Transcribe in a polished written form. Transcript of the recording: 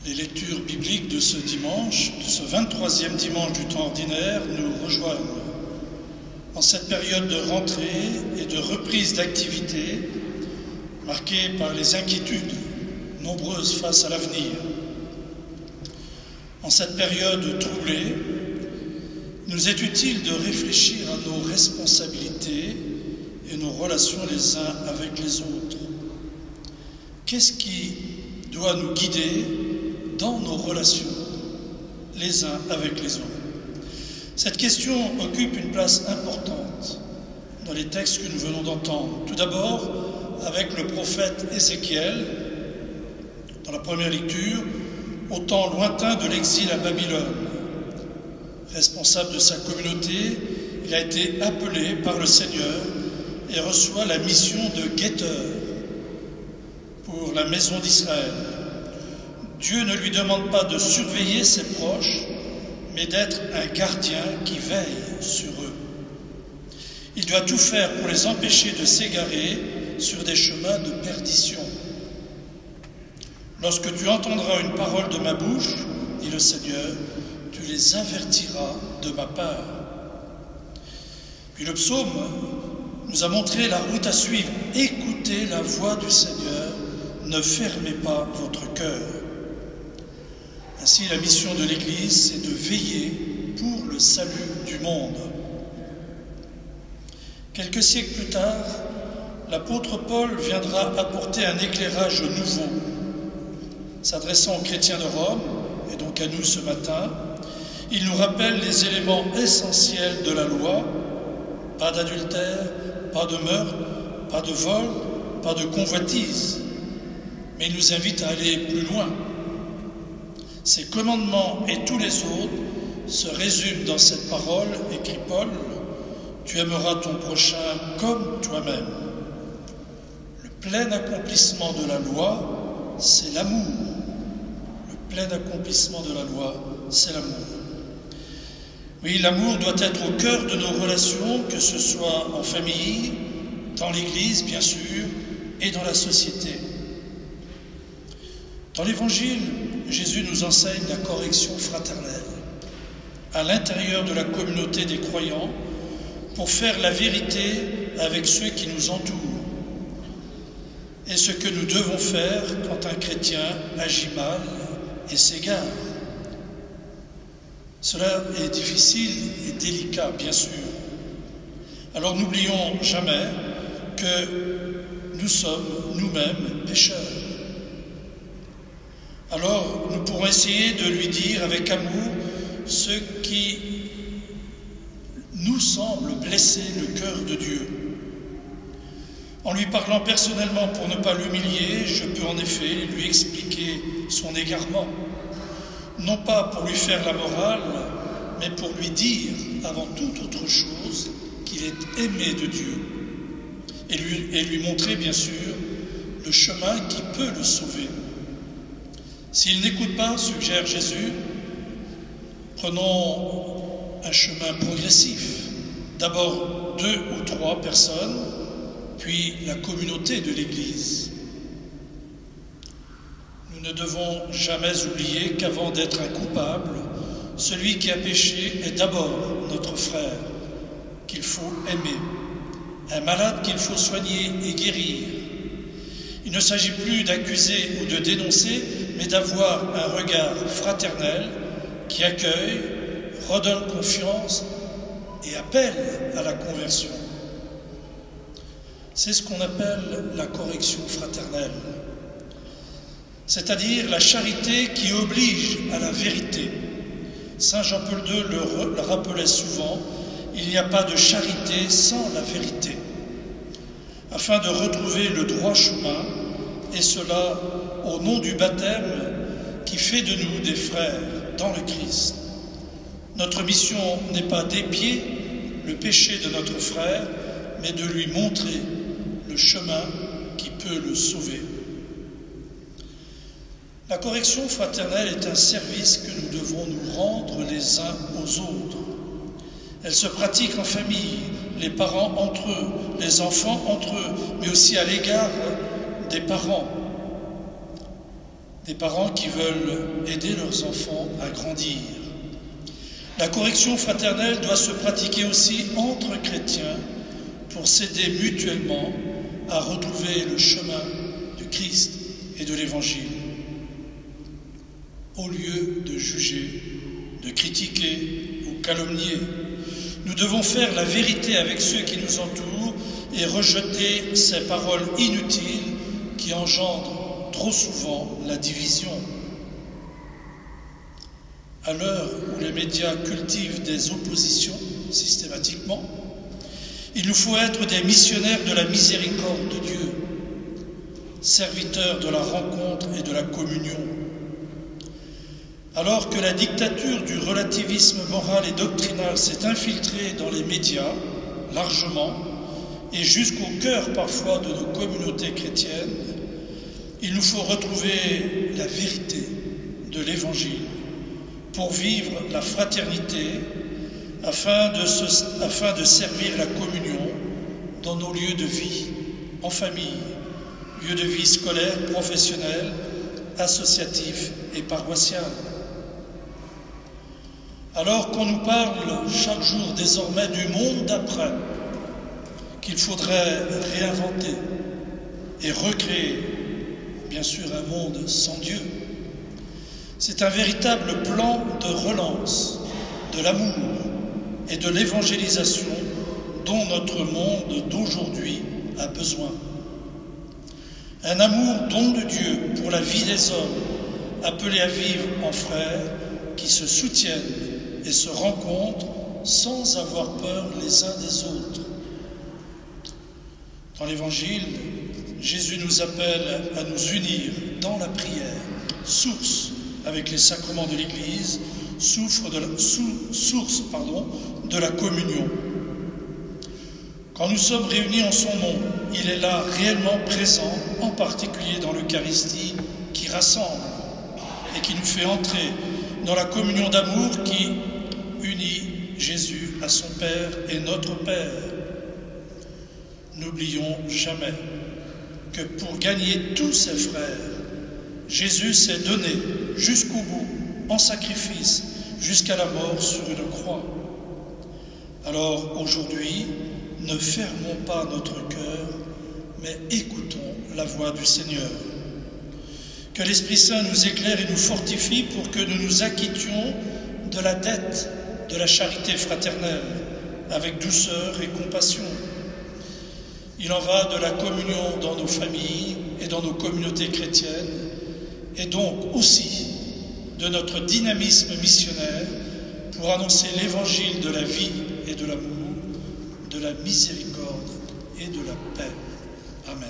Les lectures bibliques de ce dimanche, de ce 23e dimanche du temps ordinaire, nous rejoignent. En cette période de rentrée et de reprise d'activité, marquée par les inquiétudes nombreuses face à l'avenir. En cette période troublée, il nous est utile de réfléchir à nos responsabilités et nos relations les uns avec les autres. Qu'est-ce qui doit nous guider dans nos relations les uns avec les autres? Cette question occupe une place importante dans les textes que nous venons d'entendre. Tout d'abord, avec le prophète Ézéchiel, dans la première lecture, au temps lointain de l'exil à Babylone. Responsable de sa communauté, il a été appelé par le Seigneur et reçoit la mission de guetteur pour la maison d'Israël. Dieu ne lui demande pas de surveiller ses proches, mais d'être un gardien qui veille sur eux. Il doit tout faire pour les empêcher de s'égarer sur des chemins de perdition. Lorsque tu entendras une parole de ma bouche, dit le Seigneur, tu les avertiras de ma part. Puis le psaume nous a montré la route à suivre. Écoutez la voix du Seigneur, ne fermez pas votre cœur. Ainsi, la mission de l'Église, c'est de veiller pour le salut du monde. Quelques siècles plus tard, l'apôtre Paul viendra apporter un éclairage nouveau. S'adressant aux chrétiens de Rome, et donc à nous ce matin, il nous rappelle les éléments essentiels de la loi: pas d'adultère, pas de meurtre, pas de vol, pas de convoitise. Mais il nous invite à aller plus loin. Ces commandements et tous les autres se résument dans cette parole, écrit Paul: tu aimeras ton prochain comme toi-même. Le plein accomplissement de la loi, c'est l'amour. Le plein accomplissement de la loi, c'est l'amour. Oui, l'amour doit être au cœur de nos relations, que ce soit en famille, dans l'Église, bien sûr, et dans la société. Dans l'Évangile, Jésus nous enseigne la correction fraternelle à l'intérieur de la communauté des croyants pour faire la vérité avec ceux qui nous entourent. Et ce que nous devons faire quand un chrétien agit mal et s'égare. Cela est difficile et délicat, bien sûr. Alors n'oublions jamais que nous sommes nous-mêmes pécheurs. Alors nous pourrons essayer de lui dire avec amour ce qui nous semble blesser le cœur de Dieu. En lui parlant personnellement pour ne pas l'humilier, je peux en effet lui expliquer son égarement. Non pas pour lui faire la morale, mais pour lui dire, avant toute autre chose, qu'il est aimé de Dieu. Et lui montrer, bien sûr, le chemin qui peut le sauver. S'il n'écoute pas, suggère Jésus, prenons un chemin progressif. D'abord 2 ou 3 personnes, puis la communauté de l'Église. Nous ne devons jamais oublier qu'avant d'être un coupable, celui qui a péché est d'abord notre frère, qu'il faut aimer, un malade qu'il faut soigner et guérir. Il ne s'agit plus d'accuser ou de dénoncer, mais d'avoir un regard fraternel qui accueille, redonne confiance et appelle à la conversion. C'est ce qu'on appelle la correction fraternelle, c'est-à-dire la charité qui oblige à la vérité. Saint Jean-Paul II le rappelait souvent, il n'y a pas de charité sans la vérité, afin de retrouver le droit chemin, et cela au nom du baptême qui fait de nous des frères dans le Christ. Notre mission n'est pas d'épier le péché de notre frère, mais de lui montrer le chemin qui peut le sauver. La correction fraternelle est un service que nous devons nous rendre les uns aux autres. Elle se pratique en famille, les parents entre eux, les enfants entre eux, mais aussi à l'égard des parents. des parents qui veulent aider leurs enfants à grandir. La correction fraternelle doit se pratiquer aussi entre chrétiens pour s'aider mutuellement à retrouver le chemin du Christ et de l'Évangile. Au lieu de juger, de critiquer ou calomnier, nous devons faire la vérité avec ceux qui nous entourent et rejeter ces paroles inutiles qui engendrent trop souvent la division. À l'heure où les médias cultivent des oppositions systématiquement, il nous faut être des missionnaires de la miséricorde de Dieu, serviteurs de la rencontre et de la communion. Alors que la dictature du relativisme moral et doctrinal s'est infiltrée dans les médias, largement, et jusqu'au cœur parfois de nos communautés chrétiennes, il nous faut retrouver la vérité de l'Évangile pour vivre la fraternité, afin de servir la communion dans nos lieux de vie, en famille, lieux de vie scolaire, professionnel, associatif et paroissial. Alors qu'on nous parle chaque jour désormais du monde d'après, qu'il faudrait réinventer et recréer, bien sûr un monde sans Dieu, c'est un véritable plan de relance de l'amour et de l'évangélisation dont notre monde d'aujourd'hui a besoin. Un amour don de Dieu pour la vie des hommes, appelés à vivre en frères qui se soutiennent et se rencontrent sans avoir peur les uns des autres. Dans l'Évangile, Jésus nous appelle à nous unir dans la prière, source avec les sacrements de l'Église, source de la communion. Quand nous sommes réunis en son nom, il est là réellement présent, en particulier dans l'Eucharistie qui rassemble et qui nous fait entrer dans la communion d'amour qui unit Jésus à son Père et notre Père. N'oublions jamais que pour gagner tous ses frères, Jésus s'est donné jusqu'au bout, en sacrifice, jusqu'à la mort sur une croix. Alors aujourd'hui, ne fermons pas notre cœur, mais écoutons la voix du Seigneur. Que l'Esprit Saint nous éclaire et nous fortifie pour que nous nous acquittions de la dette de la charité fraternelle, avec douceur et compassion. Il en va de la communion dans nos familles et dans nos communautés chrétiennes, et donc aussi de notre dynamisme missionnaire pour annoncer l'évangile de la vie et de l'amour, de la miséricorde et de la paix. Amen.